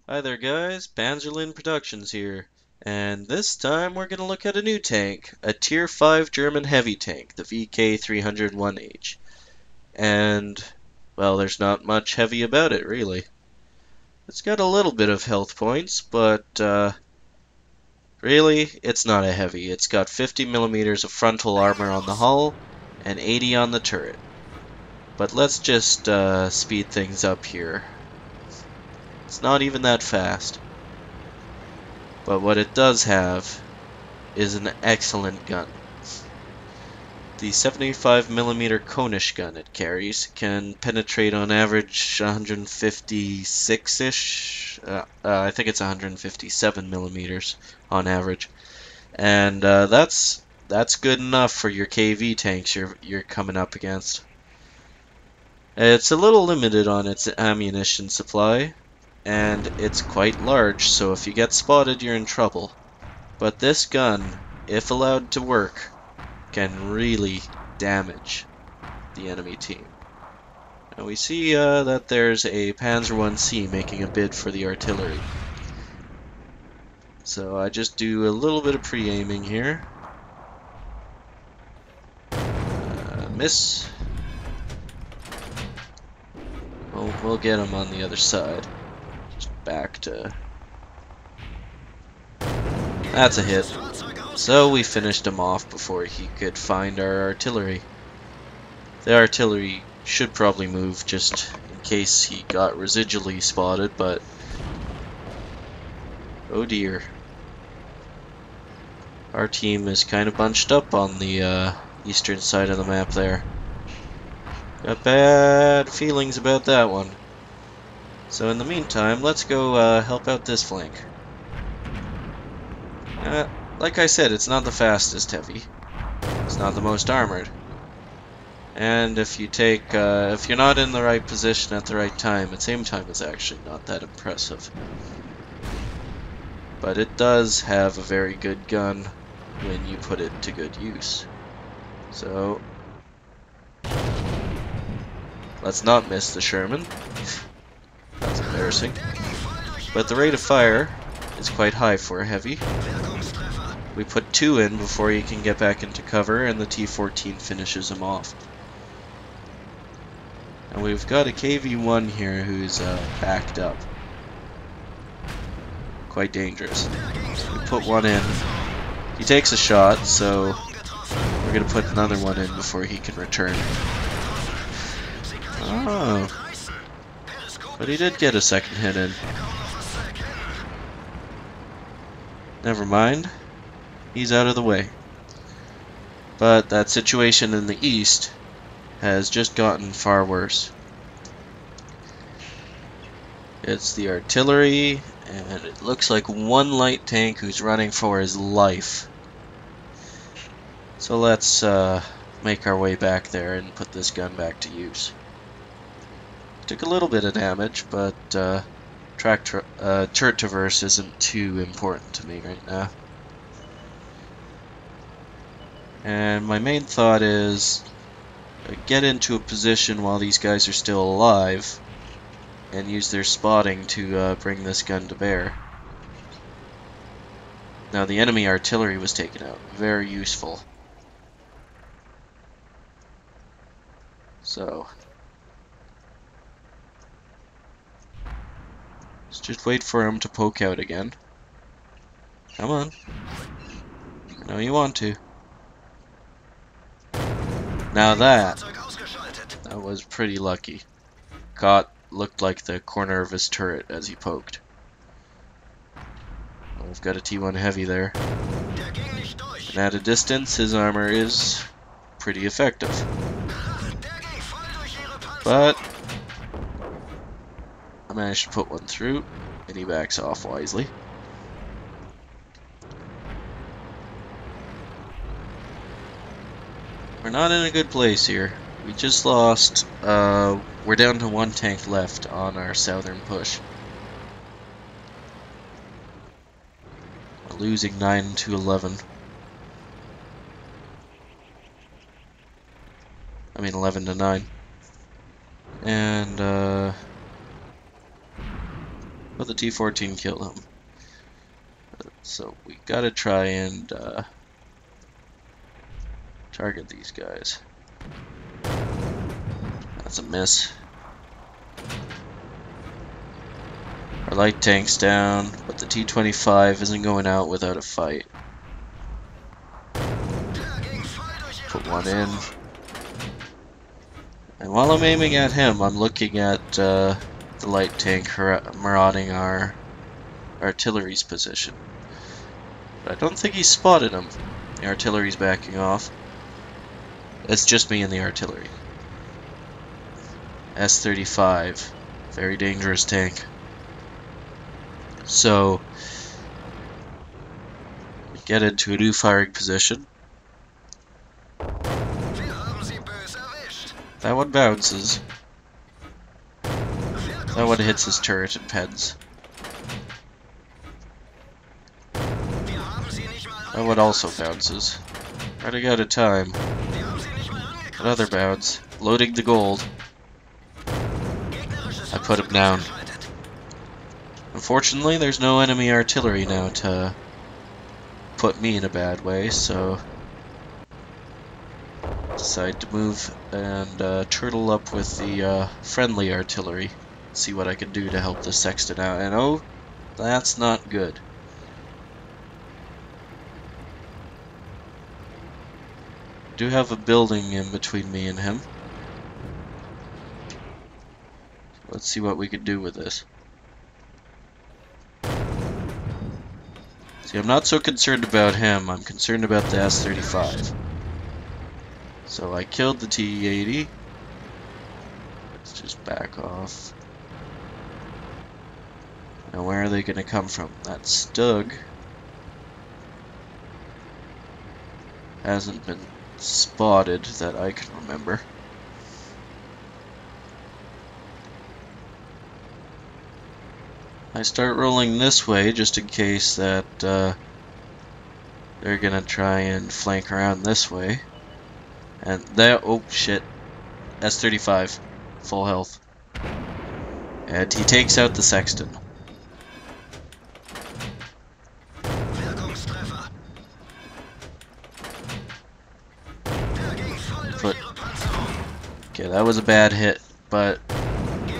Hi there guys, Panzerlin Productions here, and this time we're going to look at a new tank, a Tier 5 German heavy tank, the VK301H. And, well, there's not much heavy about it, really. It's got a little bit of health points, but, really, it's not a heavy. It's got 50 millimeters of frontal armor on the hull, and 80 on the turret. But let's just, speed things up here. It's not even that fast. But what it does have is an excellent gun. The 75mm Konish gun it carries can penetrate on average 156-ish. I think it's 157 millimeters on average, and that's good enough for your KV tanks you're coming up against. It's a little limited on its ammunition supply, and it's quite large, so if you get spotted, you're in trouble. But this gun, if allowed to work, can really damage the enemy team. Now we see that there's a Panzer 1C making a bid for the artillery. So I just do a little bit of pre-aiming here. Miss. We'll get him on the other side. Just back to... That's a hit. So we finished him off before he could find our artillery. The artillery should probably move just in case he got residually spotted, but oh dear. Our team is kind of bunched up on the eastern side of the map there. Got bad feelings about that one. So in the meantime, let's go help out this flank. Like I said, it's not the fastest heavy. It's not the most armored. And if you take, if you're not in the right position at the right time, its aim time is actually not that impressive. But it does have a very good gun when you put it to good use. So, let's not miss the Sherman. That's embarrassing. But the rate of fire is quite high for a heavy. We put 2 in before he can get back into cover, and the T-14 finishes him off. And we've got a KV-1 here who's backed up. Quite dangerous. We put 1 in. He takes a shot, so we're going to put another 1 in before he can return. Oh. But he did get a second hit in. Never mind. He's out of the way. But that situation in the east has just gotten far worse. It's the artillery, and it looks like one light tank who's running for his life. So let's make our way back there and put this gun back to use. Took a little bit of damage, but turret traverse isn't too important to me right now. And my main thought is get into a position while these guys are still alive and use their spotting to bring this gun to bear. Now the enemy artillery was taken out. Very useful. So let's just wait for him to poke out again. Come on. I know you want to. Now that was pretty lucky. Looked like the corner of his turret as he poked. Well, we've got a T1 heavy there. And at a distance, his armor is pretty effective. But I managed to put 1 through, and he backs off wisely. We're not in a good place here. We just lost, we're down to 1 tank left on our southern push. We're losing 9 to 11. I mean 11 to 9. And, But the T-14 killed him. So we gotta try and target these guys. That's a miss. Our light tank's down, but the T-25 isn't going out without a fight. Put one in. And while I'm aiming at him, I'm looking at the light tank marauding our artillery's position. But I don't think he spotted him. The artillery's backing off. It's just me and the artillery. S-35. Very dangerous tank. So, we get into a new firing position. That one bounces. That one hits his turret and pens. That one also bounces. Running out of time. Another bounce. Loading the gold. I put him down. Unfortunately, there's no enemy artillery now to put me in a bad way, so decide to move and turtle up with the friendly artillery. See what I can do to help the Sexton out. And oh, that's not good. I do have a building in between me and him. Let's see what we can do with this. See, I'm not so concerned about him. I'm concerned about the S-35. So I killed the T-80. Let's just back off. Now where are they going to come from? That Stug hasn't been spotted that I can remember. I start rolling this way just in case that they're gonna try and flank around this way. And there, oh shit, S-35, full health. And he takes out the Sexton. Okay, that was a bad hit, but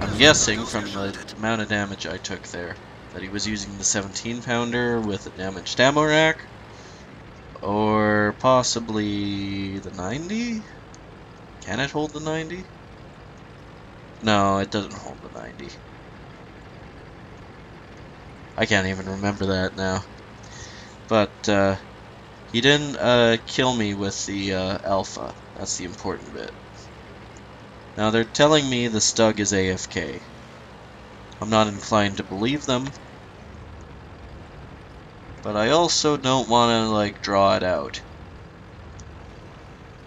I'm guessing from the amount of damage I took there that he was using the 17-pounder with a damaged ammo rack, or possibly the 90? Can it hold the 90? No, it doesn't hold the 90. I can't even remember that now. But he didn't kill me with the Alpha. That's the important bit. Now they're telling me the Stug is AFK. I'm not inclined to believe them, but I also don't want to like draw it out.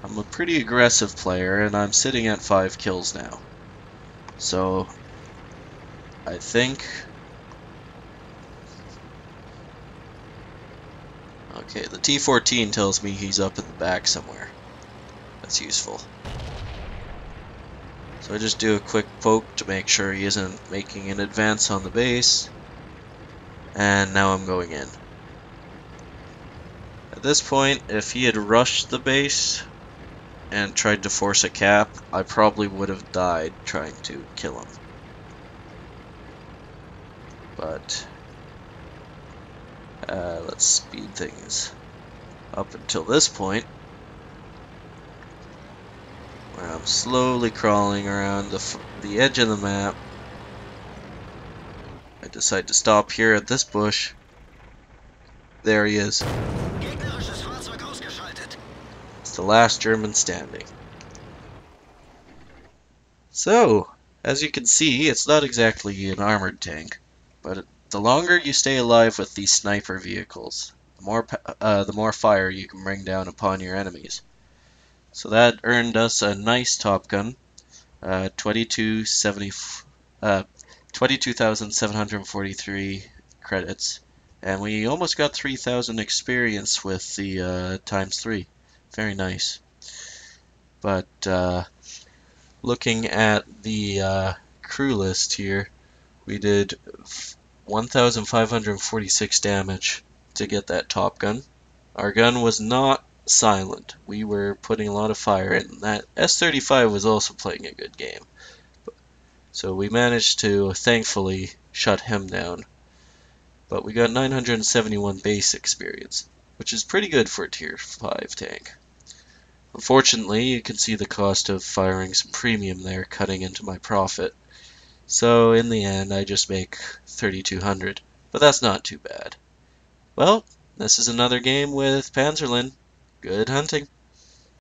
I'm a pretty aggressive player and I'm sitting at 5 kills now. So I think okay, the T-14 tells me he's up in the back somewhere. That's useful. So I just do a quick poke to make sure he isn't making an advance on the base. And now I'm going in. At this point, if he had rushed the base and tried to force a cap, I probably would have died trying to kill him. But let's speed things up until this point, where I'm slowly crawling around the edge of the map. I decide to stop here at this bush. There he is. It's the last German standing. So, as you can see, it's not exactly an armored tank, but the longer you stay alive with these sniper vehicles, the more fire you can bring down upon your enemies. So that earned us a nice Top Gun, 22,743 credits, and we almost got 3,000 experience with the ×3. Very nice. But looking at the crew list here, we did 1,546 damage to get that top gun. Our gun was not silent. We were putting a lot of fire in. That S-35 was also playing a good game. So we managed to, thankfully, shut him down. But we got 971 base experience, which is pretty good for a tier 5 tank. Unfortunately, you can see the cost of firing some premium there cutting into my profit. So in the end, I just make 3,200, but that's not too bad. Well, this is another game with Panzerlin. Good hunting.